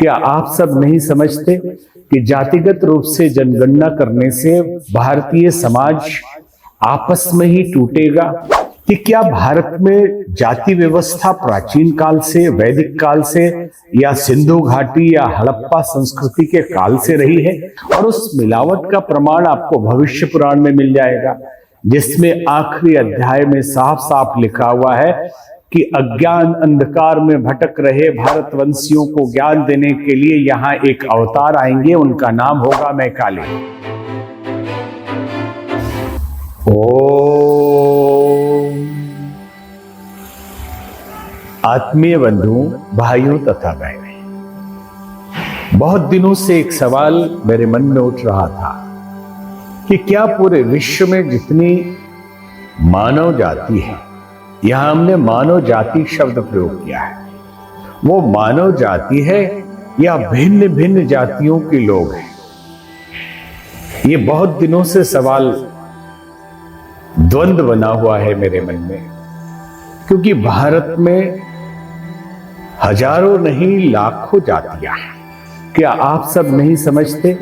क्या आप सब नहीं समझते कि जातिगत रूप से जनगणना करने से भारतीय समाज आपस में ही टूटेगा? कि क्या भारत में जाति व्यवस्था प्राचीन काल से, वैदिक काल से, या सिंधु घाटी या हड़प्पा संस्कृति के काल से रही है? और उस मिलावट का प्रमाण आपको भविष्य पुराण में मिल जाएगा, जिसमें आखिरी अध्याय में साफ साफ लिखा हुआ है कि अज्ञान अंधकार में भटक रहे भारतवंशियों को ज्ञान देने के लिए यहां एक अवतार आएंगे, उनका नाम होगा मैकाले। ओम। आत्मीय बंधुओं, भाइयों तथा बहनों, बहुत दिनों से एक सवाल मेरे मन में उठ रहा था कि क्या पूरे विश्व में जितनी मानव जाति है, यहां हमने मानव जाति शब्द प्रयोग किया है, वो मानव जाति है या भिन्न भिन्न जातियों के लोग हैं? ये बहुत दिनों से सवाल द्वंद्व बना हुआ है मेरे मन में, क्योंकि भारत में हजारों नहीं लाखों जातियां हैं। क्या आप सब नहीं समझते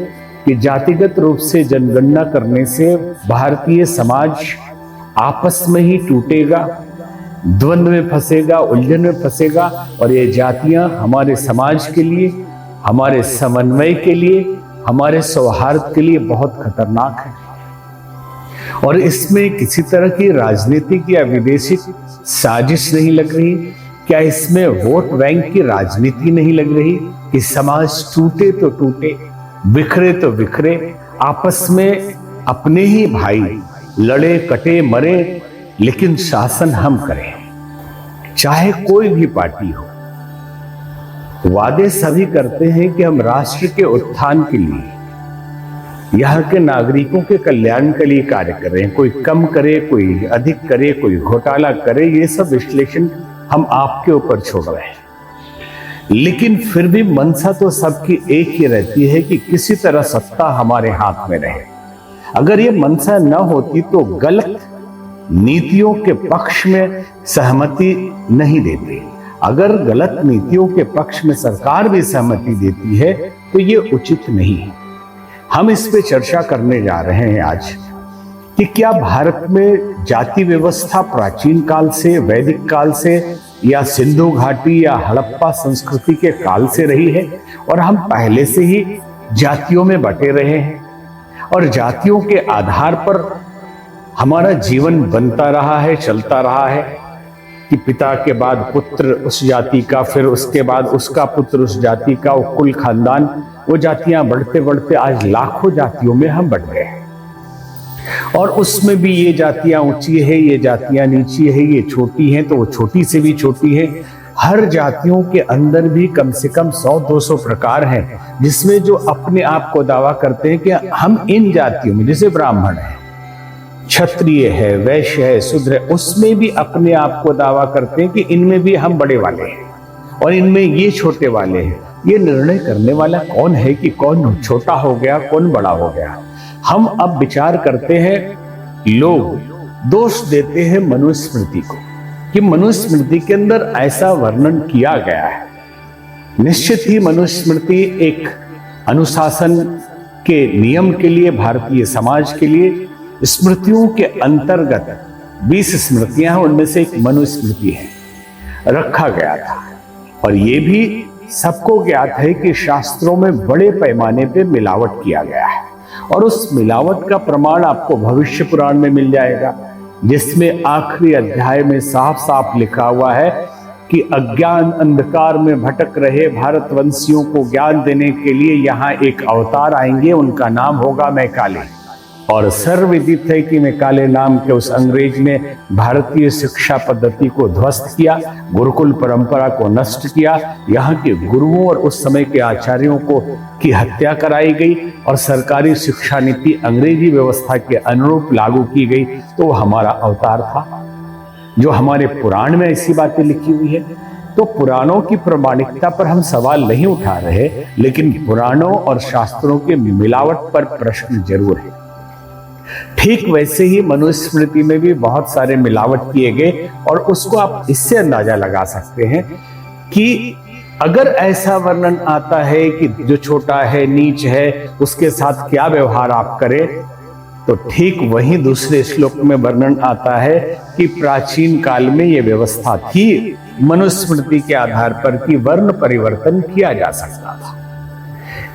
कि जातिगत रूप से जनगणना करने से भारतीय समाज आपस में ही टूटेगा, द्वंद्व में फंसेगा, उलझन में फंसेगा, और ये जातियां हमारे समाज के लिए, हमारे समन्वय के लिए, हमारे सौहार्द के लिए बहुत खतरनाक है। और इसमें किसी तरह की राजनीतिक या विदेशी साजिश नहीं लग रही? क्या इसमें वोट बैंक की राजनीति नहीं लग रही कि समाज टूटे तो टूटे, बिखरे तो बिखरे, आपस में अपने ही भाई लड़े कटे मरे, लेकिन शासन हम करें, चाहे कोई भी पार्टी हो। वादे सभी करते हैं कि हम राष्ट्र के उत्थान के लिए, यहाँ के नागरिकों के कल्याण के लिए कार्य कर रहे हैं। कोई कम करे, कोई अधिक करे, कोई घोटाला करे, ये सब विश्लेषण हम आपके ऊपर छोड़ रहे हैं। लेकिन फिर भी मंशा तो सबकी एक ही रहती है कि किसी तरह सत्ता हमारे हाथ में रहे। अगर ये मंशा न होती तो गलत नीतियों के पक्ष में सहमति नहीं देती। अगर गलत नीतियों के पक्ष में सरकार भी सहमति देती है तो ये उचित नहीं है। हम इस पे चर्चा करने जा रहे हैं आज कि क्या भारत में जाति व्यवस्था प्राचीन काल से, वैदिक काल से, या सिंधु घाटी या हड़प्पा संस्कृति के काल से रही है, और हम पहले से ही जातियों में बटे रहे हैं, और जातियों के आधार पर हमारा जीवन बनता रहा है, चलता रहा है कि पिता के बाद पुत्र उस जाति का, फिर उसके बाद उसका पुत्र उस जाति का, वो कुल खानदान, वो जातियां बढ़ते बढ़ते आज लाखों जातियों में हम बढ़ गए हैं। और उसमें भी ये जातियां ऊंची है, ये जातियां नीची है, ये छोटी हैं तो वो छोटी से भी छोटी है। हर जातियों के अंदर भी कम से कम 100-200 प्रकार हैं, जिसमें जो अपने आप को दावा करते हैं कि हम इन जातियों में, जैसे ब्राह्मण है, क्षत्रिय है, वैश्य है, शूद्र है, उसमें भी अपने आप को दावा करते हैं कि इनमें भी हम बड़े वाले हैं और इनमें ये छोटे वाले हैं। ये निर्णय करने वाला कौन है कि कौन छोटा हो गया, कौन बड़ा हो गया? हम अब विचार करते हैं, लोग दोष देते हैं मनुस्मृति को कि मनुस्मृति के अंदर ऐसा वर्णन किया गया है। निश्चित ही मनुस्मृति एक अनुशासन के नियम के लिए, भारतीय समाज के लिए स्मृतियों के अंतर्गत 20 स्मृतियां हैं, उनमें से एक मनुस्मृति है, रखा गया था। और ये भी सबको ज्ञात है कि शास्त्रों में बड़े पैमाने पे मिलावट किया गया है, और उस मिलावट का प्रमाण आपको भविष्य पुराण में मिल जाएगा, जिसमें आखिरी अध्याय में साफ साफ लिखा हुआ है कि अज्ञान अंधकार में भटक रहे भारतवंशियों को ज्ञान देने के लिए यहां एक अवतार आएंगे, उनका नाम होगा मैकाले। और सर्वविदित है कि मैकाले नाम के उस अंग्रेज ने भारतीय शिक्षा पद्धति को ध्वस्त किया, गुरुकुल परंपरा को नष्ट किया, यहाँ के गुरुओं और उस समय के आचार्यों को की हत्या कराई गई, और सरकारी शिक्षा नीति अंग्रेजी व्यवस्था के अनुरूप लागू की गई। तो वो हमारा अवतार था, जो हमारे पुराण में ऐसी बातें लिखी हुई है। तो पुराणों की प्रामाणिकता पर हम सवाल नहीं उठा रहे, लेकिन पुराणों और शास्त्रों के मिलावट पर प्रश्न जरूर है। ठीक वैसे ही मनुस्मृति में भी बहुत सारे मिलावट किए गए, और उसको आप इससे अंदाजा लगा सकते हैं कि अगर ऐसा वर्णन आता है कि जो छोटा है, नीच है, उसके साथ क्या व्यवहार आप करें, तो ठीक वही दूसरे श्लोक में वर्णन आता है कि प्राचीन काल में यह व्यवस्था थी मनुस्मृति के आधार पर कि वर्ण परिवर्तन किया जा सकता था।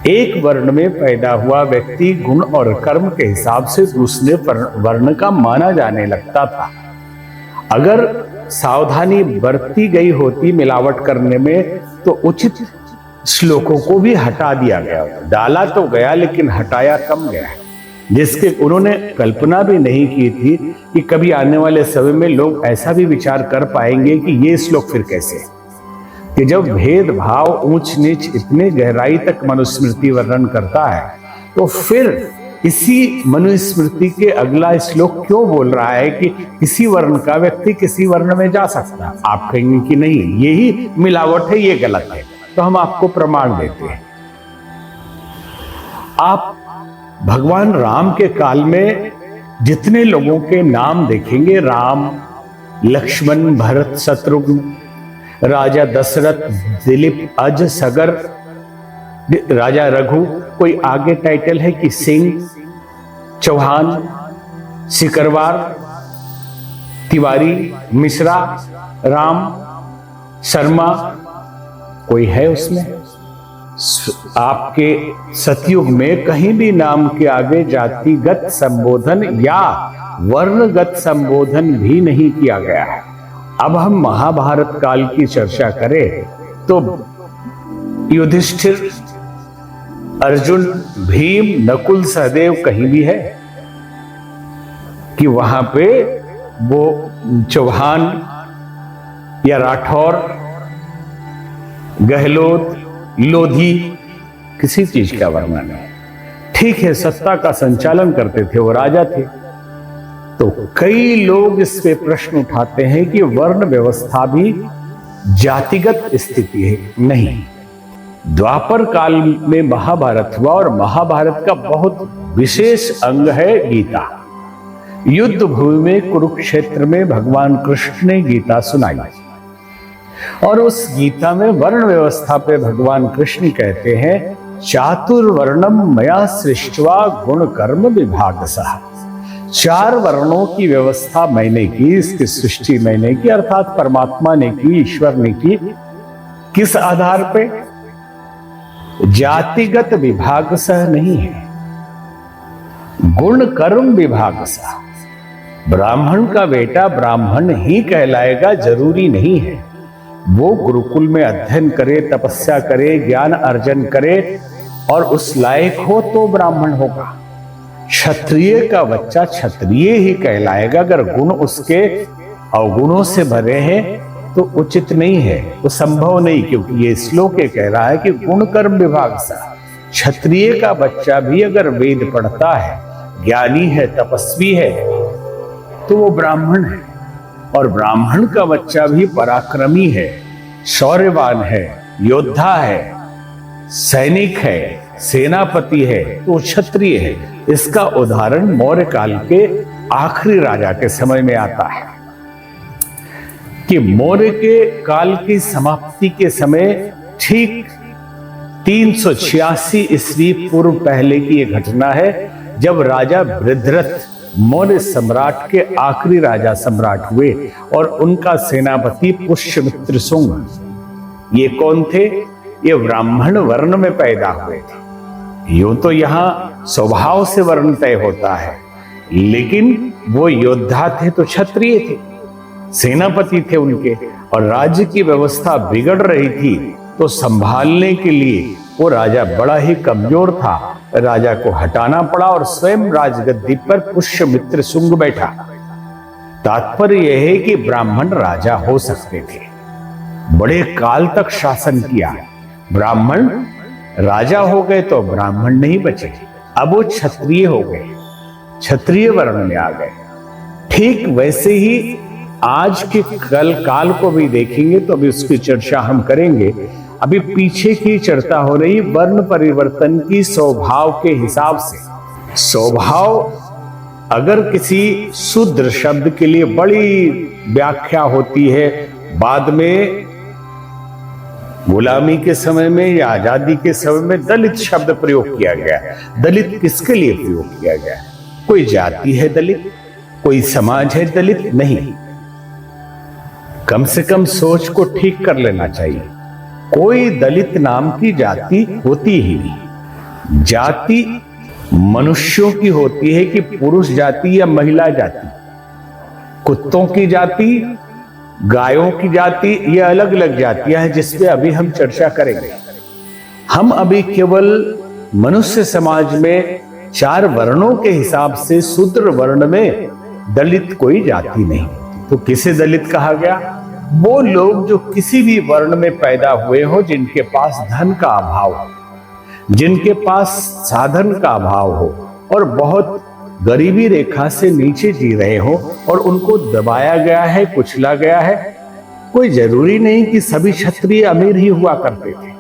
एक वर्ण में पैदा हुआ व्यक्ति गुण और कर्म के हिसाब से दूसरे वर्ण का माना जाने लगता था। अगर सावधानी बरती गई होती मिलावट करने में तो उचित श्लोकों को भी हटा दिया गया। डाला तो गया लेकिन हटाया कम गया, जिसके उन्होंने कल्पना भी नहीं की थी कि कभी आने वाले समय में लोग ऐसा भी विचार कर पाएंगे कि ये श्लोक फिर कैसे, कि जब भेदभाव ऊंच नीच इतने गहराई तक मनुस्मृति वर्णन करता है तो फिर इसी मनुस्मृति के अगला श्लोक क्यों बोल रहा है कि किसी वर्ण का व्यक्ति किसी वर्ण में जा सकता है। आप कहेंगे कि नहीं, यही मिलावट है, ये गलत है, तो हम आपको प्रमाण देते हैं। आप भगवान राम के काल में जितने लोगों के नाम देखेंगे, राम, लक्ष्मण, भरत, शत्रुघ्न, राजा दशरथ, दिलीप, अज, सगर, राजा रघु, कोई आगे टाइटल है कि सिंह, चौहान, सिकरवार, तिवारी, मिश्रा, राम, शर्मा, कोई है उसमें? आपके सतयुग में कहीं भी नाम के आगे जातिगत संबोधन या वर्णगत संबोधन भी नहीं किया गया है। अब हम महाभारत काल की चर्चा करें तो युधिष्ठिर, अर्जुन, भीम, नकुल, सहदेव कहीं भी है कि वहां पे वो चौहान या राठौर, गहलोत, लोधी, किसी चीज का वर्णन है। ठीक है, सत्ता का संचालन करते थे, वो राजा थे। तो कई लोग इस पे प्रश्न उठाते हैं कि वर्ण व्यवस्था भी जातिगत स्थिति है। नहीं, द्वापर काल में महाभारत हुआ और महाभारत का बहुत विशेष अंग है गीता। युद्ध भूमि में कुरुक्षेत्र में भगवान कृष्ण ने गीता सुनाई और उस गीता में वर्ण व्यवस्था पे भगवान कृष्ण कहते हैं, चातुर्वर्णम मया सृष्ट्वा गुण कर्म विभागसः। 4 वर्णों की व्यवस्था मैंने की, इसकी सृष्टि मैंने की, अर्थात परमात्मा ने की, ईश्वर ने की। किस आधार पे? जातिगत विभाग सह नहीं है, गुण कर्म विभाग सह। ब्राह्मण का बेटा ब्राह्मण ही कहलाएगा जरूरी नहीं है। वो गुरुकुल में अध्ययन करे, तपस्या करे, ज्ञान अर्जन करे और उस लायक हो तो ब्राह्मण होगा। क्षत्रिय का बच्चा क्षत्रिय ही कहलाएगा। अगर गुण उसके अवगुणों से भरे हैं तो उचित नहीं है, वो संभव नहीं, क्योंकि ये श्लोक कह रहा है कि गुण कर्म विभाग सा। क्षत्रिय का बच्चा भी अगर वेद पढ़ता है, ज्ञानी है, तपस्वी है, तो वो ब्राह्मण है। और ब्राह्मण का बच्चा भी पराक्रमी है, शौर्यवान है, योद्धा है, सैनिक है, सेनापति है, तो क्षत्रिय है। इसका उदाहरण मौर्य काल के आखिरी राजा के समय में आता है कि मौर्य के काल की समाप्ति के समय ठीक 386 ईस्वी पूर्व पहले की यह घटना है, जब राजा वृद्धरथ मौर्य सम्राट के आखिरी राजा सम्राट हुए और उनका सेनापति पुष्यमित्र शुंग। ये कौन थे? ये ब्राह्मण वर्ण में पैदा हुए थे। यूं तो यहां स्वभाव से वर्ण तय होता है, लेकिन वो योद्धा थे तो क्षत्रिय थे, सेनापति थे उनके, और राज्य की व्यवस्था बिगड़ रही थी तो संभालने के लिए वो राजा बड़ा ही कमजोर था। राजा को हटाना पड़ा और स्वयं राजगद्दी पर पुष्यमित्र शुंग बैठा। तात्पर्य यह है कि ब्राह्मण राजा हो सकते थे, बड़े काल तक शासन किया। ब्राह्मण राजा हो गए तो ब्राह्मण नहीं बचे, अब वो क्षत्रिय हो गए, क्षत्रिय वर्ण में आ गए। ठीक वैसे ही आज के कल काल को भी देखेंगे तो अभी उसकी चर्चा हम करेंगे। अभी पीछे की चर्चा हो रही वर्ण परिवर्तन की स्वभाव के हिसाब से। स्वभाव अगर किसी शूद्र शब्द के लिए बड़ी व्याख्या होती है, बाद में गुलामी के समय में या आजादी के समय में दलित शब्द प्रयोग किया गया। दलित किसके लिए प्रयोग किया गया? कोई जाति है दलित, कोई समाज है दलित? नहीं। कम से कम सोच को ठीक कर लेना चाहिए। कोई दलित नाम की जाति होती ही नहीं। जाति मनुष्यों की होती है कि पुरुष जाति या महिला जाति, कुत्तों की जाति, गायों की जाति, ये अलग अलग जातियां हैं जिसपे अभी हम चर्चा करेंगे। हम अभी केवल मनुष्य समाज में 4 वर्णों के हिसाब से शूद्र वर्ण में दलित कोई जाति नहीं। तो किसे दलित कहा गया? वो लोग जो किसी भी वर्ण में पैदा हुए हो, जिनके पास धन का अभाव हो, जिनके पास साधन का अभाव हो और बहुत गरीबी रेखा से नीचे जी रहे हो और उनको दबाया गया है, कुचला गया है। कोई जरूरी नहीं कि सभी क्षत्रिय अमीर ही हुआ करते थे,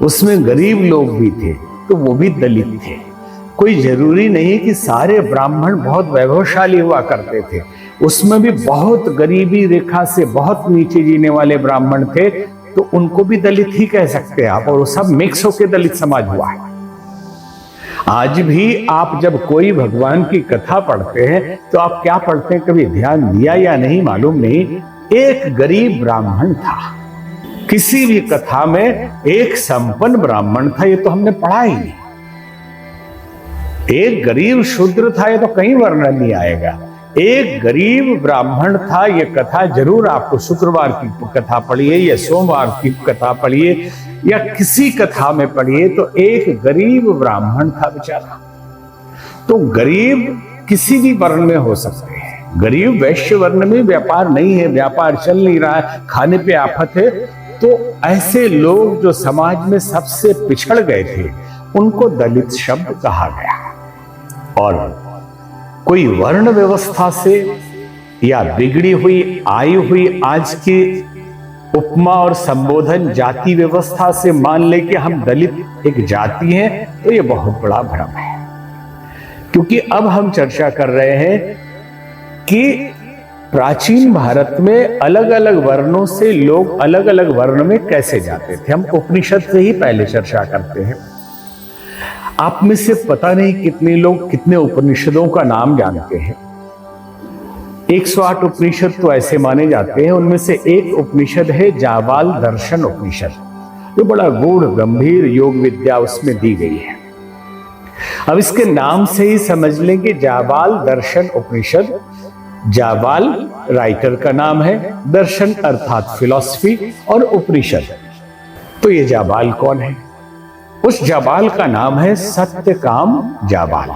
उसमें गरीब लोग भी थे तो वो भी दलित थे। कोई जरूरी नहीं कि सारे ब्राह्मण बहुत वैभवशाली हुआ करते थे, उसमें भी बहुत गरीबी रेखा से बहुत नीचे जीने वाले ब्राह्मण थे, तो उनको भी दलित ही कह सकते हैं आप। और वो सब मिक्स होकर दलित समाज हुआ है। आज भी आप जब कोई भगवान की कथा पढ़ते हैं तो आप क्या पढ़ते हैं, कभी ध्यान दिया या नहीं मालूम नहीं, एक गरीब ब्राह्मण था। किसी भी कथा में एक संपन्न ब्राह्मण था, ये तो हमने पढ़ा ही नहीं। एक गरीब शूद्र था, ये तो कहीं वर्णन नहीं आएगा। एक गरीब ब्राह्मण था, ये कथा जरूर आपको शुक्रवार की कथा पढ़िए या सोमवार की कथा पढ़िए या किसी कथा में पढ़िए, तो एक गरीब ब्राह्मण था बेचारा। तो गरीब किसी भी वर्ण में हो सकते हैं। गरीब वैश्य वर्ण में व्यापार नहीं है, व्यापार चल नहीं रहा है, खाने पे आफत है, तो ऐसे लोग जो समाज में सबसे पिछड़ गए थे उनको दलित शब्द कहा गया। और कोई वर्ण व्यवस्था से या बिगड़ी हुई आई हुई आज की उपमा और संबोधन जाति व्यवस्था से मान ले कि हम दलित एक जाति हैं, तो ये बहुत बड़ा भ्रम है। क्योंकि अब हम चर्चा कर रहे हैं कि प्राचीन भारत में अलग अलग वर्णों से लोग अलग अलग वर्ण में कैसे जाते थे। हम उपनिषद से ही पहले चर्चा करते हैं। आप में से पता नहीं कितने लोग कितने उपनिषदों का नाम जानते हैं। 108 उपनिषद तो ऐसे माने जाते हैं, उनमें से एक उपनिषद है जाबाल दर्शन उपनिषद, जो बड़ा गूढ़ गंभीर योग विद्या उसमें दी गई है। अब इसके नाम से ही समझ लेंगे जाबाल दर्शन उपनिषद। जाबाल राइटर का नाम है, दर्शन अर्थात फिलॉसफी, और उपनिषद। तो ये जाबाल कौन है? उस जाबाल का नाम है सत्यकाम जाबाल।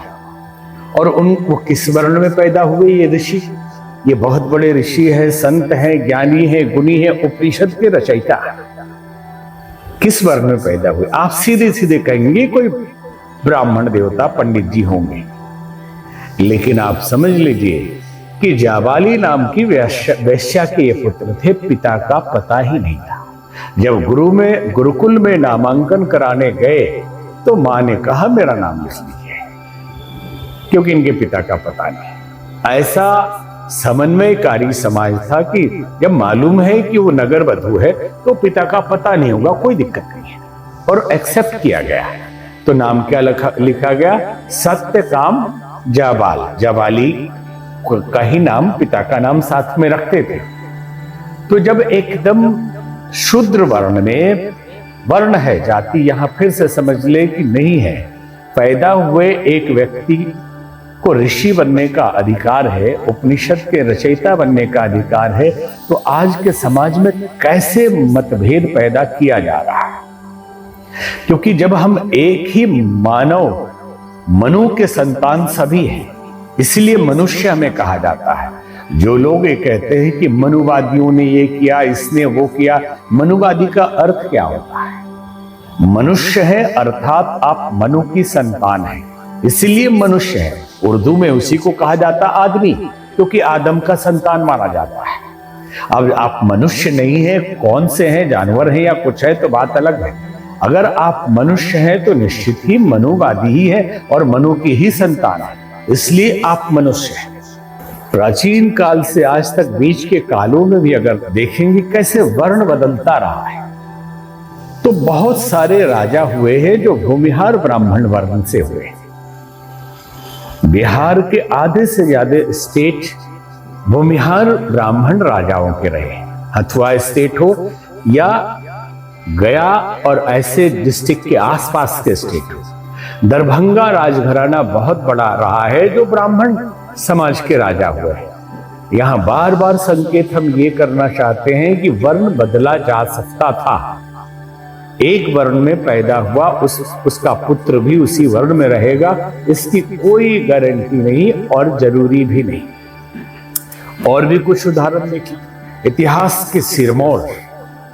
और वो किस वर्ण में पैदा हुए ये ऋषि? ये बहुत बड़े ऋषि है, संत है, ज्ञानी है, गुणी है, उपनिषद के रचयिता। किस वर्ण में पैदा हुए? आप सीधे सीधे कहेंगे कोई ब्राह्मण देवता पंडित जी होंगे, लेकिन आप समझ लीजिए कि जाबाली नाम की वैश्या के ये पुत्र थे, पिता का पता ही नहीं था। जब गुरुकुल में नामांकन कराने गए तो मां ने कहा मेरा नाम लिख लीजिए, क्योंकि इनके पिता का पता नहीं। ऐसा समन्वयकारी समाज था कि जब मालूम है कि वो नगर वधू है तो पिता का पता नहीं होगा, कोई दिक्कत नहीं है, और एक्सेप्ट किया गया। तो नाम क्या लिखा गया? सत्यकाम जाबाल। जाबाली का ही नाम, पिता का नाम साथ में रखते थे। तो जब एकदम शूद्र वर्ण में, वर्ण है जाति यहां फिर से समझ ले कि नहीं है, पैदा हुए एक व्यक्ति को ऋषि बनने का अधिकार है, उपनिषद के रचयिता बनने का अधिकार है, तो आज के समाज में कैसे मतभेद पैदा किया जा रहा है? क्योंकि जब हम एक ही मानव मनु के संतान सभी हैं, इसलिए मनुष्य हमें कहा जाता है। जो लोग ये कहते हैं कि मनुवादियों ने ये किया, इसने वो किया, मनुवादी का अर्थ क्या होता है? मनुष्य है अर्थात आप मनु की संतान है, इसलिए मनुष्य है। उर्दू में उसी को कहा जाता आदमी, क्योंकि आदम का संतान माना जाता है। अब आप मनुष्य नहीं है, कौन से हैं, जानवर हैं या कुछ है, तो बात अलग है। अगर आप मनुष्य हैं तो निश्चित ही मनुवादी ही है और मनु की ही संतान है, इसलिए आप मनुष्य हैं। प्राचीन काल से आज तक बीच के कालों में भी अगर देखेंगे कैसे वर्ण बदलता रहा है। तो बहुत सारे राजा हुए हैं जो भूमिहार ब्राह्मण वर्ण से हुए। बिहार के आधे से ज्यादा स्टेट भूमिहार ब्राह्मण राजाओं के रहे। हथुआ स्टेट हो या गया और ऐसे डिस्ट्रिक्ट के आसपास के स्टेट हो, दरभंगा राजघराना बहुत बड़ा रहा है जो ब्राह्मण समाज के राजा हुए हैं। यहां बार बार संकेत हम ये करना चाहते हैं कि वर्ण बदला जा सकता था। एक वर्ण में पैदा हुआ उसका पुत्र भी उसी वर्ण में रहेगा, इसकी कोई गारंटी नहीं और जरूरी भी नहीं। और भी कुछ उदाहरण देखिए। इतिहास के सिरमौर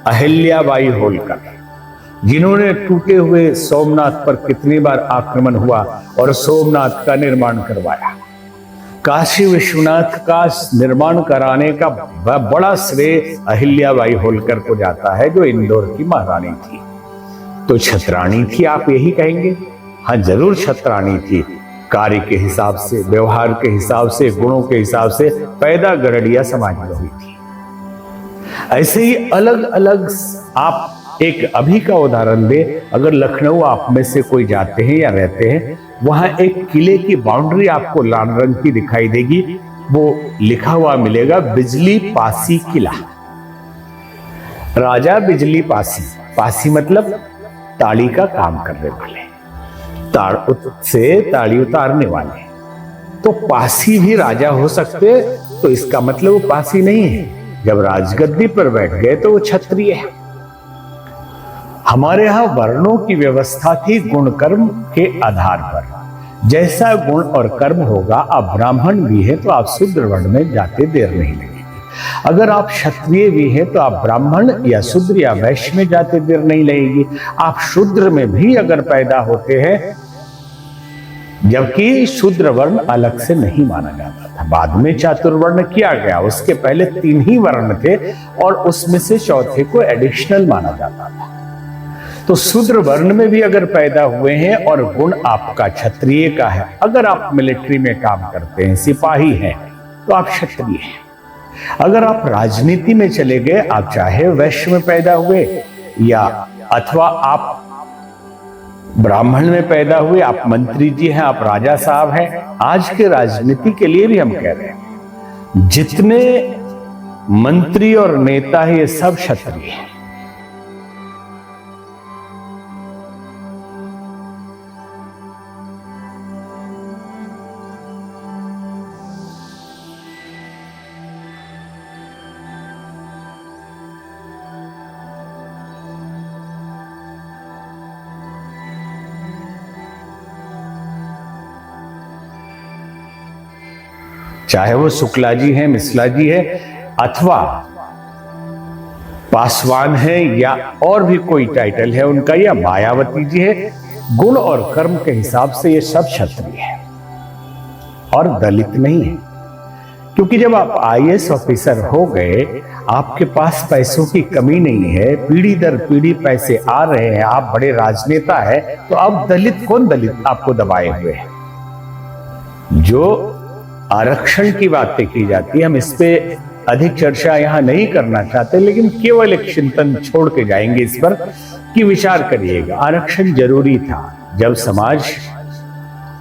अहिल्याबाई होलकर, जिन्होंने टूटे हुए सोमनाथ पर कितनी बार आक्रमण हुआ और सोमनाथ का निर्माण करवाया। काशी विश्वनाथ का निर्माण कराने का बड़ा श्रेय अहिल्याबाई होलकर को जाता है, जो इंदौर की महारानी थी। तो छत्राणी थी आप यही कहेंगे? हाँ, जरूर छत्राणी थी। कार्य के हिसाब से, व्यवहार के हिसाब से, गुणों के हिसाब से पैदा गरड़िया समाज में हुई थी। ऐसे ही अलग अलग आप एक अभी का उदाहरण दे, अगर लखनऊ आप में से कोई जाते हैं या रहते हैं, वहां एक किले की बाउंड्री आपको लाल रंग की दिखाई देगी, वो लिखा हुआ मिलेगा बिजली पासी किला। राजा बिजली पासी, पासी मतलब ताड़ी का काम करने वाले, से ताड़ी उतारने वाले। तो पासी भी राजा हो सकते, तो इसका मतलब वो पासी नहीं है। जब राजगद्दी पर बैठ गए तो वो क्षत्रिय है। हमारे यहां वर्णों की व्यवस्था थी गुण कर्म के आधार पर। जैसा गुण और कर्म होगा, आप ब्राह्मण भी हैं तो आप शूद्र वर्ण में जाते देर नहीं लगेगी। अगर आप क्षत्रिय भी हैं तो आप ब्राह्मण या शूद्र या वैश्य में जाते देर नहीं लगेगी। आप शूद्र में भी अगर पैदा होते हैं, जबकि शूद्र वर्ण अलग से नहीं माना जाता था, बाद में चातुर्वर्ण किया गया। उसके पहले 3 ही वर्ण थे और उसमें से चौथे को एडिशनल माना जाता था। तो शूद्र वर्ण में भी अगर पैदा हुए हैं और गुण आपका क्षत्रिय का है, अगर आप मिलिट्री में काम करते हैं, सिपाही हैं, तो आप क्षत्रिय हैं। अगर आप राजनीति में चले गए, आप चाहे वैश्य में पैदा हुए या अथवा आप ब्राह्मण में पैदा हुए, आप मंत्री जी हैं, आप राजा साहब हैं, आज के राजनीति के लिए भी हम कह रहे हैं, जितने मंत्री और नेता हैं ये सब क्षत्रिय हैं। चाहे वो शुक्ला जी हैं, मिश्रा जी है, अथवा पासवान है, या और भी कोई टाइटल है उनका, या मायावती जी है, गुण और कर्म के हिसाब से ये सब क्षत्रिय है और दलित नहीं है। क्योंकि जब आप आईएएस ऑफिसर हो गए, आपके पास पैसों की कमी नहीं है, पीढ़ी दर पीढ़ी पैसे आ रहे हैं, आप बड़े राजनेता हैं, तो अब दलित कौन दलित आपको दबाए हुए है? जो आरक्षण की बातें की जाती है, हम इस पे अधिक चर्चा यहां नहीं करना चाहते, लेकिन केवल एक चिंतन छोड़ के जाएंगे इस पर कि विचार करिएगा। आरक्षण जरूरी था। जब समाज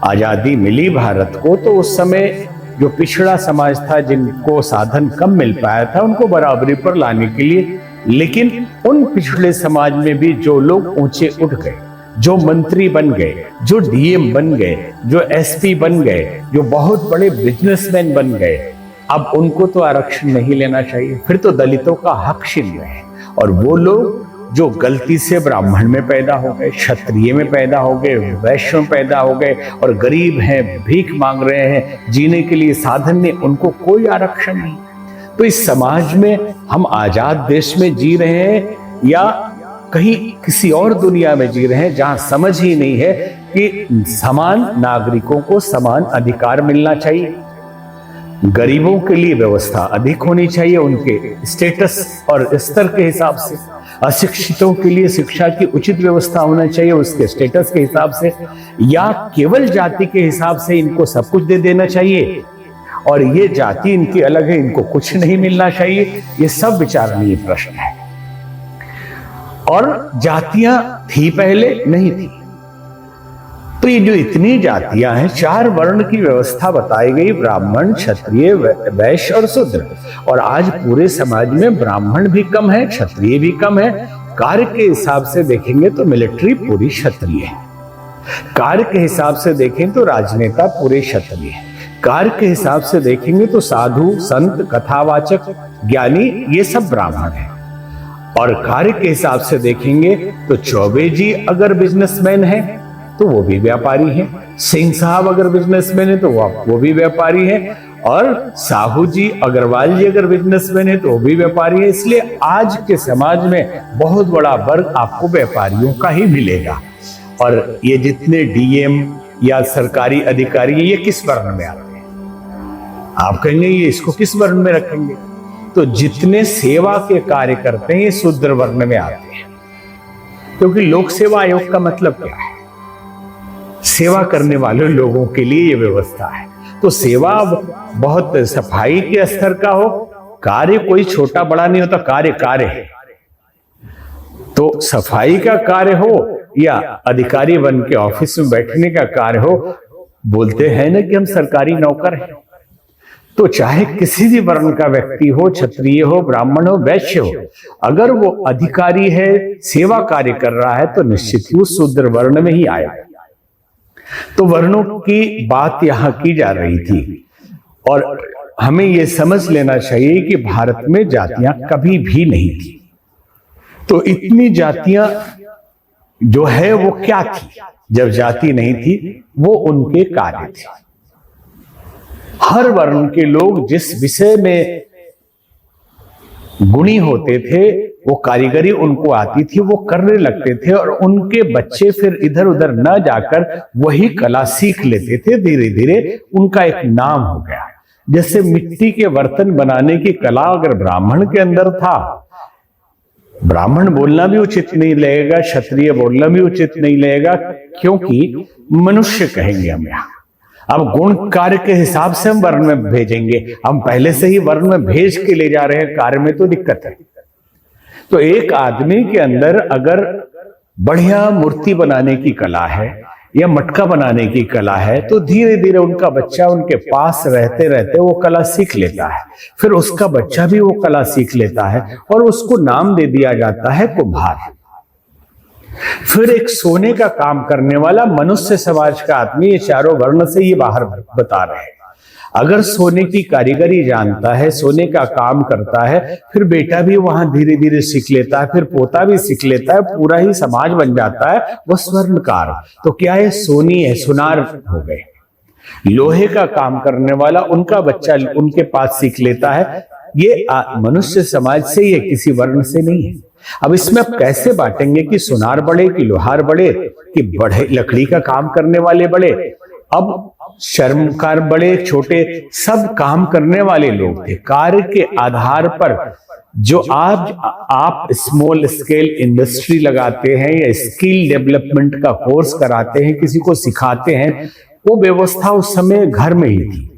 आजादी मिली भारत को, तो उस समय जो पिछड़ा समाज था, जिनको साधन कम मिल पाया था, उनको बराबरी पर लाने के लिए, लेकिन उन पिछड़े समाज में भी जो लोग ऊंचे उठ गए, जो मंत्री बन गए, जो डीएम बन गए, जो एसपी बन गए, जो बहुत बड़े बिजनेसमैन बन गए, अब उनको तो आरक्षण नहीं लेना चाहिए। फिर तो दलितों का हक छीन रहे हैं। और वो लोग जो गलती से ब्राह्मण में पैदा हो गए, क्षत्रिय में पैदा हो गए, वैश्य में पैदा हो गए और गरीब हैं, भीख मांग रहे हैं, जीने के लिए साधन नहीं, उनको कोई आरक्षण नहीं। तो इस समाज में हम आजाद देश में जी रहे हैं या कहीं किसी और दुनिया में जी रहे हैं, जहां समझ ही नहीं है कि समान नागरिकों को समान अधिकार मिलना चाहिए। गरीबों के लिए व्यवस्था अधिक होनी चाहिए उनके स्टेटस और स्तर के हिसाब से। अशिक्षितों के लिए शिक्षा की उचित व्यवस्था होना चाहिए उसके स्टेटस के हिसाब से, या केवल जाति के हिसाब से इनको सब कुछ दे देना चाहिए और ये जाति इनकी अलग है, इनको कुछ नहीं मिलना चाहिए। ये सब विचारणीय प्रश्न है। और जातियां थी पहले नहीं थी। तो ये जो इतनी जातियां हैं, 4 वर्ण की व्यवस्था बताई गई, ब्राह्मण, क्षत्रिय, वैश्य और शूद्र। और आज पूरे समाज में ब्राह्मण भी कम है, क्षत्रिय भी कम है। कार्य के हिसाब से देखेंगे तो मिलिट्री पूरी क्षत्रिय है, कार्य के हिसाब से देखें तो राजनेता पूरे क्षत्रिय है, कार्य के हिसाब से देखेंगे तो साधु, संत, कथावाचक, ज्ञानी ये सब ब्राह्मण है। और कार्य के हिसाब से देखेंगे तो चौबे जी अगर बिजनेसमैन है तो वो भी व्यापारी है, सिंह साहब अगर बिजनेसमैन है तो वो भी व्यापारी है, और साहू जी, अग्रवाल जी अगर बिजनेसमैन है तो वो भी व्यापारी है। इसलिए आज के समाज में बहुत बड़ा वर्ग आपको व्यापारियों का ही मिलेगा। और ये जितने डीएम या सरकारी अधिकारी ये किस वर्ण में आते हैं? आप कहेंगे ये इसको किस वर्ण में रखेंगे? तो जितने सेवा के कार्य करते हैं ये शूद्र वर्ण में आते हैं, क्योंकि लोक सेवा आयोग का मतलब क्या है? सेवा करने वाले लोगों के लिए ये व्यवस्था है। तो सेवा बहुत सफाई के स्तर का हो, कार्य कोई छोटा बड़ा नहीं होता, कार्य कार्य है। तो सफाई का कार्य हो या अधिकारी बन के ऑफिस में बैठने का कार्य हो, बोलते हैं ना कि हम सरकारी नौकर हैं। तो चाहे किसी भी वर्ण का व्यक्ति हो, क्षत्रिय हो, ब्राह्मण हो, वैश्य हो, अगर वो अधिकारी है, सेवा कार्य कर रहा है, तो निश्चित ही शूद्र वर्ण में ही आएगा। तो वर्णों की बात यहां की जा रही थी, और हमें यह समझ लेना चाहिए कि भारत में जातियां कभी भी नहीं थी। तो इतनी जातियां जो है वो क्या थी? जब जाति नहीं थी, वो उनके कार्य थे। हर वर्ण के लोग जिस विषय में गुणी होते थे, वो कारीगरी उनको आती थी, वो करने लगते थे, और उनके बच्चे फिर इधर उधर न जाकर वही कला सीख लेते थे। धीरे धीरे उनका एक नाम हो गया। जैसे मिट्टी के बर्तन बनाने की कला अगर ब्राह्मण के अंदर था, ब्राह्मण बोलना भी उचित नहीं लगेगा, क्षत्रिय बोलना भी उचित नहीं लगेगा, क्योंकि मनुष्य कहेंगे हम यहां। अब गुण कार्य के हिसाब से हम वर्ण में भेजेंगे, हम पहले से ही वर्ण में भेज के ले जा रहे हैं, कार्य में तो दिक्कत है। तो एक आदमी के अंदर अगर बढ़िया मूर्ति बनाने की कला है या मटका बनाने की कला है, तो धीरे धीरे उनका बच्चा उनके पास रहते रहते वो कला सीख लेता है, फिर उसका बच्चा भी वो कला सीख लेता है, और उसको नाम दे दिया जाता है कुम्हार। फिर एक सोने का काम करने वाला मनुष्य समाज का आदमी, ये चारों वर्ण से ये बाहर बता रहे हैं। अगर सोने की कारीगरी जानता है, सोने का काम करता है, फिर बेटा भी वहां धीरे धीरे सीख लेता है, फिर पोता भी सीख लेता है, पूरा ही समाज बन जाता है वो स्वर्णकार। तो क्या है? सोनी है, सुनार हो गए। लोहे का काम करने वाला उनका बच्चा उनके पास सीख लेता है। ये मनुष्य समाज से, ये किसी वर्ण से नहीं है। अब इसमें आप कैसे बांटेंगे कि सुनार बड़े, कि लोहार बड़े, कि बड़े लकड़ी का काम करने वाले बड़े? अब श्रमकार बड़े छोटे सब काम करने वाले लोग थे। कार्य के आधार पर जो आज आप स्मॉल स्केल इंडस्ट्री लगाते हैं या स्किल डेवलपमेंट का कोर्स कराते हैं, किसी को सिखाते हैं, वो व्यवस्था उस समय घर में ही थी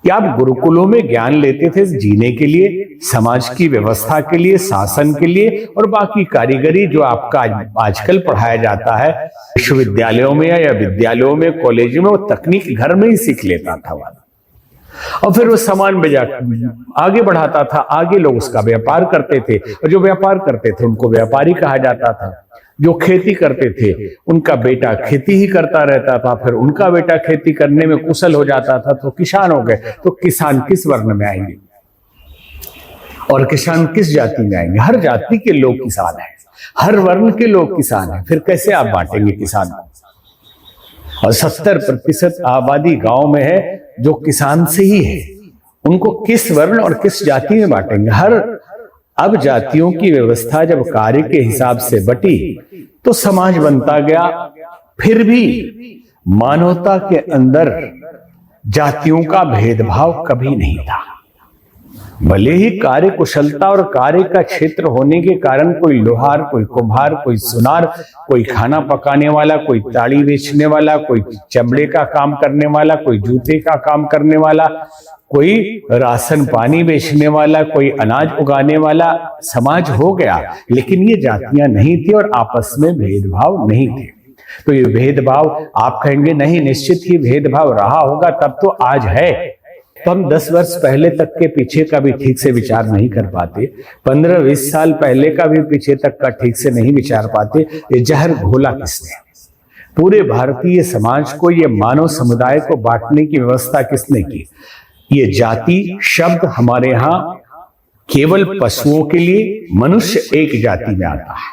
कि आप गुरुकुलों में ज्ञान लेते थे जीने के लिए, समाज की व्यवस्था के लिए, शासन के लिए, और बाकी कारीगरी जो आपका आजकल पढ़ाया जाता है विश्वविद्यालयों में या विद्यालयों में, कॉलेजों में, वो तकनीक घर में ही सीख लेता था वाला। और फिर वो सामान बेचा आगे बढ़ाता था, आगे लोग उसका व्यापार करते थे, और जो व्यापार करते थे उनको व्यापारी कहा जाता था। जो खेती करते थे उनका बेटा खेती ही करता रहता था, फिर उनका बेटा खेती करने में कुशल हो जाता था, तो किसान हो गए। तो किसान किस वर्ण में आएंगे और किसान किस जाति में आएंगे? हर जाति के लोग किसान हैं, हर वर्ण के लोग किसान हैं। फिर कैसे आप बांटेंगे किसान को? और 70% आबादी गांव में है जो किसान से ही है, उनको किस वर्ण और किस जाति में बांटेंगे? अब जातियों की व्यवस्था जब कार्य के हिसाब से बटी तो समाज बनता गया। फिर भी मानवता के अंदर जातियों का भेदभाव कभी नहीं था। भले ही कार्य कुशलता और कार्य का क्षेत्र होने के कारण कोई लोहार, कोई कुम्हार, कोई सुनार, कोई खाना पकाने वाला, कोई ताड़ी बेचने वाला, कोई चमड़े का काम करने वाला, कोई जूते का काम करने वाला, कोई राशन पानी बेचने वाला, कोई अनाज उगाने वाला समाज हो गया, लेकिन ये जातियां नहीं थी और आपस में भेदभाव नहीं थे। तो ये भेदभाव आप कहेंगे नहीं, निश्चित ही भेदभाव रहा होगा, तब तो आज है। तो हम 10 वर्ष पहले तक के पीछे का भी ठीक से विचार नहीं कर पाते, 15-20 साल पहले का भी पीछे तक का ठीक से नहीं विचार पाते। ये जहर घोला किसने? पूरे भारतीय समाज को, ये मानव समुदाय को बांटने की व्यवस्था किसने की? ये जाति शब्द हमारे यहाँ केवल पशुओं के लिए, मनुष्य एक जाति में आता है,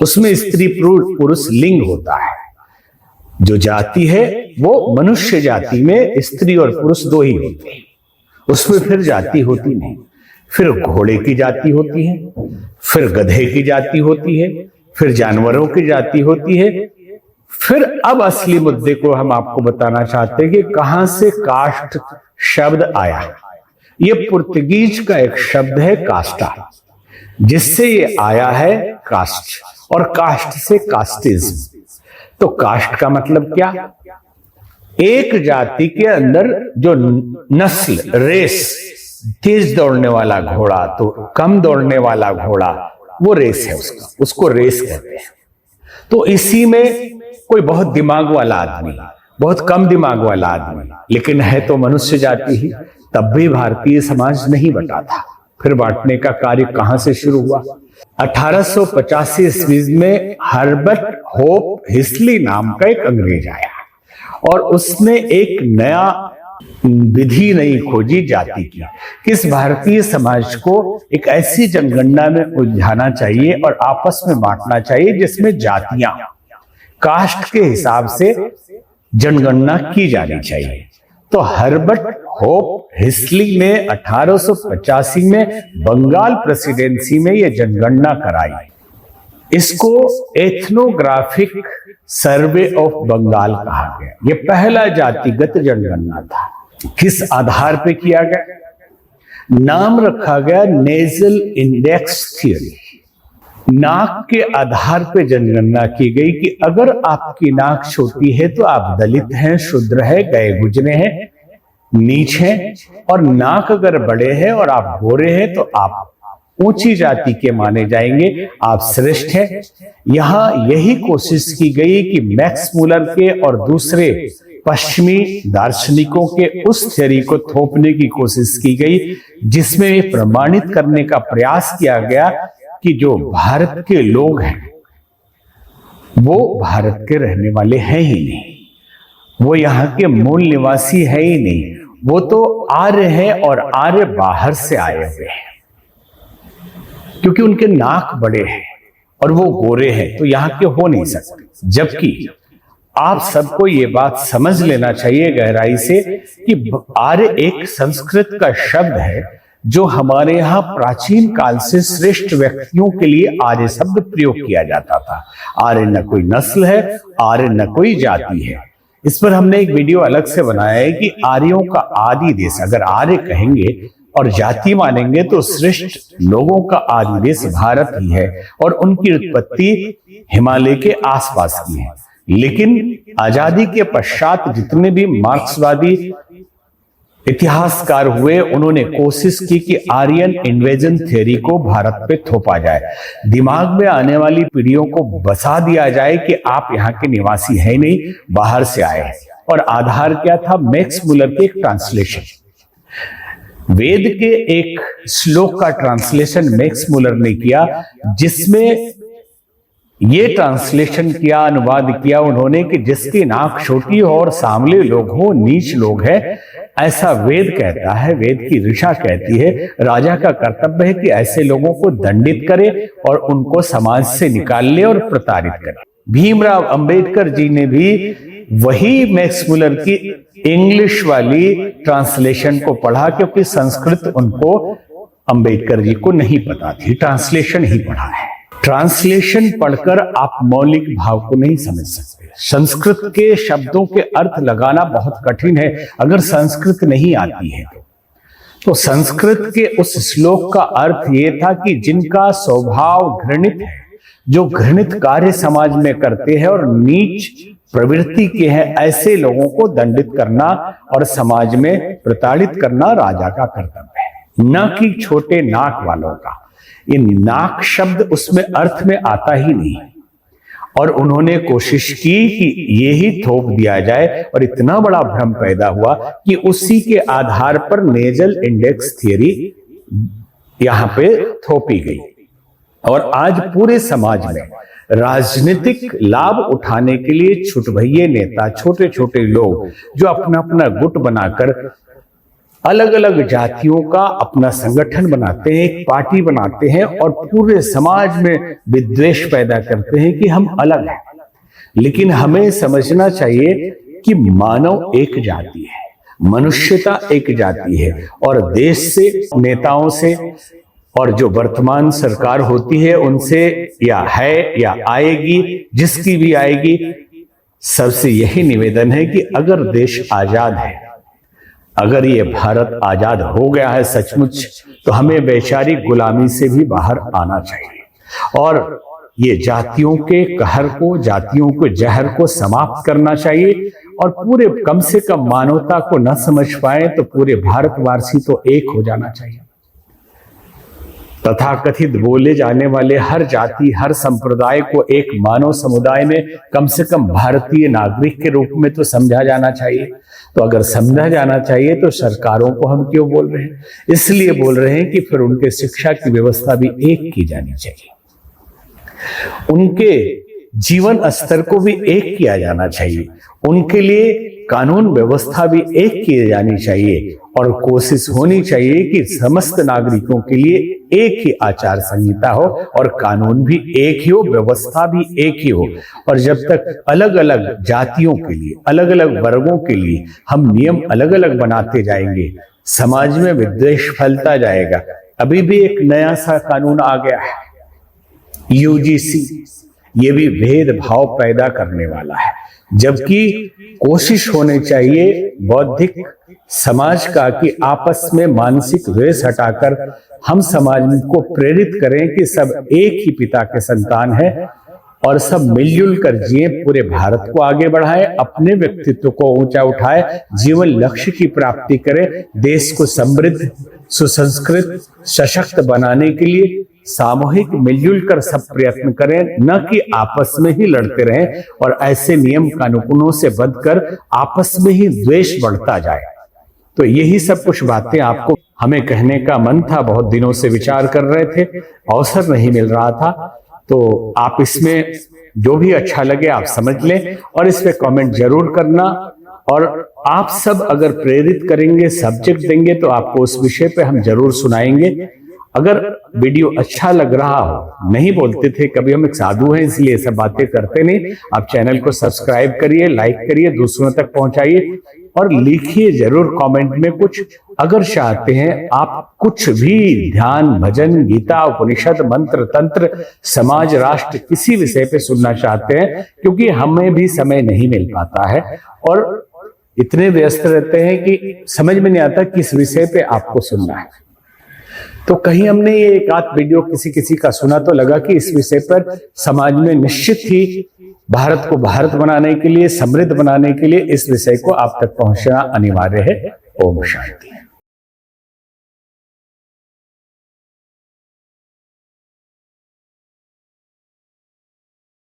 उसमें स्त्री पुरुष लिंग होता है। जो जाति है वो मनुष्य जाति में स्त्री और पुरुष 2 ही होते हैं, उसमें फिर जाति होती नहीं। फिर घोड़े की जाति होती है, फिर गधे की जाति होती है, फिर जानवरों की जाति होती है। फिर अब असली मुद्दे को हम आपको बताना चाहते हैं कि कहां से कास्ट शब्द आया। ये पुर्तगीज का एक शब्द है कास्टा, जिससे ये आया है कास्ट, और कास्ट से कास्टिज्म। तो कास्ट का मतलब क्या? एक जाति के अंदर जो नस्ल, रेस, तेज दौड़ने वाला घोड़ा तो कम दौड़ने वाला घोड़ा, वो रेस है उसका, उसको रेस कहते हैं। तो इसी में कोई बहुत दिमाग वाला आदमी, बहुत कम दिमाग वाला आदमी, लेकिन है तो मनुष्य जाति ही, तब भी भारतीय समाज नहीं बटा था। फिर बांटने का कार्य कहां से शुरू हुआ? 1885 ईस्वी में हर्बर्ट होप हिस्ली नाम का एक अंग्रेज आया और उसने एक नया विधि नहीं खोजी जाति की। किस भारतीय समाज को एक ऐसी जनगणना में उलझाना चाहिए और आपस में बांटना चाहिए जिसमें जातियां, कास्ट के हिसाब से जनगणना की जानी चाहिए। तो हर्बर्ट होप हिस्ली ने 1885 में बंगाल प्रेसिडेंसी में यह जनगणना कराई। इसको एथनोग्राफिक सर्वे ऑफ बंगाल कहा गया। यह पहला जातिगत जनगणना था। किस आधार पे किया गया? नाम रखा गया नेजल इंडेक्स थ्योरी। नाक के आधार पे जनगणना की गई कि अगर आपकी नाक छोटी है तो आप दलित हैं, शूद्र है, गए गुजरे हैं, नीच हैं, और नाक अगर बड़े हैं और आप गोरे हैं तो आप ऊंची जाति के माने जाएंगे, आप श्रेष्ठ हैं। यहां यही कोशिश की गई कि मैक्स मुलर के और दूसरे पश्चिमी दार्शनिकों के उस थ्योरी को थोपने की कोशिश की गई जिसमें ये प्रमाणित करने का प्रयास किया गया कि जो भारत के लोग हैं वो भारत के रहने वाले हैं ही नहीं, वो यहाँ के मूल निवासी है ही नहीं, वो तो आर्य है और आर्य बाहर से आए हुए हैं। क्योंकि उनके नाक बड़े हैं और वो गोरे हैं तो यहाँ के हो नहीं सकते। जबकि आप सबको ये बात समझ लेना चाहिए गहराई से कि आर्य एक संस्कृत का शब्द है जो हमारे यहाँ प्राचीन काल से श्रेष्ठ व्यक्तियों के लिए आर्य शब्द प्रयोग किया जाता था। आर्य न कोई नस्ल है, आर्य न कोई जाति है। इस पर हमने एक वीडियो अलग से बनाया है कि आर्यों का आदि देश, अगर आर्य कहेंगे और जाति मानेंगे तो श्रेष्ठ लोगों का आदि देश भारत ही है और उनकी उत्पत्ति हिमालय के आसपास की है। लेकिन आजादी के पश्चात जितने भी मार्क्सवादी इतिहासकार हुए उन्होंने कोशिश की कि आर्यन इन्वेजन थ्योरी को भारत पे थोपा जाए, दिमाग में आने वाली पीढ़ियों को बसा दिया जाए कि आप यहाँ के निवासी है नहीं, बाहर से आए हैं। और आधार क्या था? मैक्स मुलर के एक ट्रांसलेशन, वेद के एक श्लोक का ट्रांसलेशन मैक्स मुलर ने किया, जिसमें ये ट्रांसलेशन किया, अनुवाद किया उन्होंने कि जिसकी नाक छोटी हो और सांवले लोग हो, नीच लोग है, ऐसा वेद कहता है, वेद की ऋषा कहती है। राजा का कर्तव्य है कि ऐसे लोगों को दंडित करे और उनको समाज से निकाल ले और प्रताड़ित करे। भीमराव अंबेडकर जी ने भी वही मैक्स मुलर की इंग्लिश वाली ट्रांसलेशन को पढ़ा, क्योंकि संस्कृत उनको अंबेडकर जी को नहीं पता थी, ट्रांसलेशन ही पढ़ा है। ट्रांसलेशन पढ़कर आप मौलिक भाव को नहीं समझ सकते। संस्कृत के शब्दों के अर्थ लगाना बहुत कठिन है अगर संस्कृत नहीं आती है। तो संस्कृत के उस श्लोक का अर्थ ये था कि जिनका स्वभाव घृणित है, जो घृणित कार्य समाज में करते हैं और नीच प्रवृत्ति के हैं, ऐसे लोगों को दंडित करना और समाज में प्रताड़ित करना राजा का कर्तव्य है, न कि छोटे नाक वालों का। ये नाक शब्द उसमें अर्थ में आता ही नहीं, और उन्होंने कोशिश की कि ये ही थोप दिया जाए, और इतना बड़ा भ्रम पैदा हुआ कि उसी के आधार पर नेजल इंडेक्स थियरी यहां पे थोपी गई। और आज पूरे समाज में राजनीतिक लाभ उठाने के लिए छुटभइये नेता, छोटे छोटे लोग जो अपना अपना गुट बनाकर अलग अलग जातियों का अपना संगठन बनाते हैं, एक पार्टी बनाते हैं, और पूरे समाज में विद्वेष पैदा करते हैं कि हम अलग हैं। लेकिन हमें समझना चाहिए कि मानव एक जाति है, मनुष्यता एक जाति है, और देश से, नेताओं से, और जो वर्तमान सरकार होती है उनसे, या है या आएगी, जिसकी भी आएगी, सबसे यही निवेदन है कि अगर देश आजाद है, अगर ये भारत आजाद हो गया है सचमुच, तो हमें वैचारिक गुलामी से भी बाहर आना चाहिए, और ये जातियों के कहर को, जातियों के जहर को समाप्त करना चाहिए, और पूरे कम से कम मानवता को न समझ पाए तो पूरे भारतवासी तो एक हो जाना चाहिए। तथाकथित बोले जाने वाले हर जाति, हर संप्रदाय को एक मानव समुदाय में कम से कम भारतीय नागरिक के रूप में तो समझा जाना चाहिए। तो अगर समझा जाना चाहिए तो सरकारों को हम क्यों बोल रहे हैं? इसलिए बोल रहे हैं कि फिर उनके शिक्षा की व्यवस्था भी एक की जानी चाहिए, उनके जीवन स्तर को भी एक किया जाना चाहिए, उनके लिए कानून व्यवस्था भी एक की जानी चाहिए, और कोशिश होनी चाहिए कि समस्त नागरिकों के लिए एक ही आचार संहिता हो, और कानून भी एक ही हो, व्यवस्था भी एक ही हो। और जब तक अलग अलग जातियों के लिए, अलग अलग वर्गों के लिए हम नियम अलग अलग बनाते जाएंगे, समाज में विद्वेष फैलता जाएगा। अभी भी एक नया सा कानून आ गया है, यूजीसी, ये भी भेदभाव पैदा करने वाला है, जबकि कोशिश होनी चाहिए बौद्धिक समाज का कि आपस में मानसिक द्वेष हटाकर हम समाज को प्रेरित करें कि सब एक ही पिता के संतान है, और सब मिलजुल कर जिए, पूरे भारत को आगे बढ़ाएं, अपने व्यक्तित्व को ऊंचा उठाएं, जीवन लक्ष्य की प्राप्ति करें, देश को समृद्ध, सुसंस्कृत, सशक्त बनाने के लिए सामूहिक मिलजुल कर सब प्रयत्न करें, न कि आपस में ही लड़ते रहें और ऐसे नियम कानूनों से बंधकर आपस में ही द्वेष बढ़ता जाए। तो यही सब कुछ बातें आपको हमें कहने का मन था, बहुत दिनों से विचार कर रहे थे, अवसर नहीं मिल रहा था। तो आप इसमें जो भी अच्छा लगे आप समझ लें, और इस पे कमेंट जरूर करना, और आप सब अगर प्रेरित करेंगे, सब्जेक्ट देंगे, तो आपको उस विषय पे हम जरूर सुनाएंगे। अगर वीडियो अच्छा लग रहा हो, नहीं बोलते थे कभी, हम एक साधु हैं इसलिए सब बातें करते नहीं, आप चैनल को सब्सक्राइब करिए, लाइक करिए, दूसरों तक पहुंचाइए, और लिखिए जरूर कमेंट में कुछ। अगर चाहते हैं आप कुछ भी ध्यान, भजन, गीता, उपनिषद, मंत्र, तंत्र, समाज, राष्ट्र, किसी विषय पे सुनना चाहते हैं, क्योंकि हमें भी समय नहीं मिल पाता है और इतने व्यस्त रहते हैं कि समझ में नहीं आता किस विषय पे आपको सुनना है। तो कहीं हमने ये एक आध वीडियो किसी का सुना तो लगा कि इस विषय पर समाज में निश्चित ही भारत को भारत बनाने के लिए, समृद्ध बनाने के लिए इस विषय को आप तक पहुंचना अनिवार्य है। ओम शांति।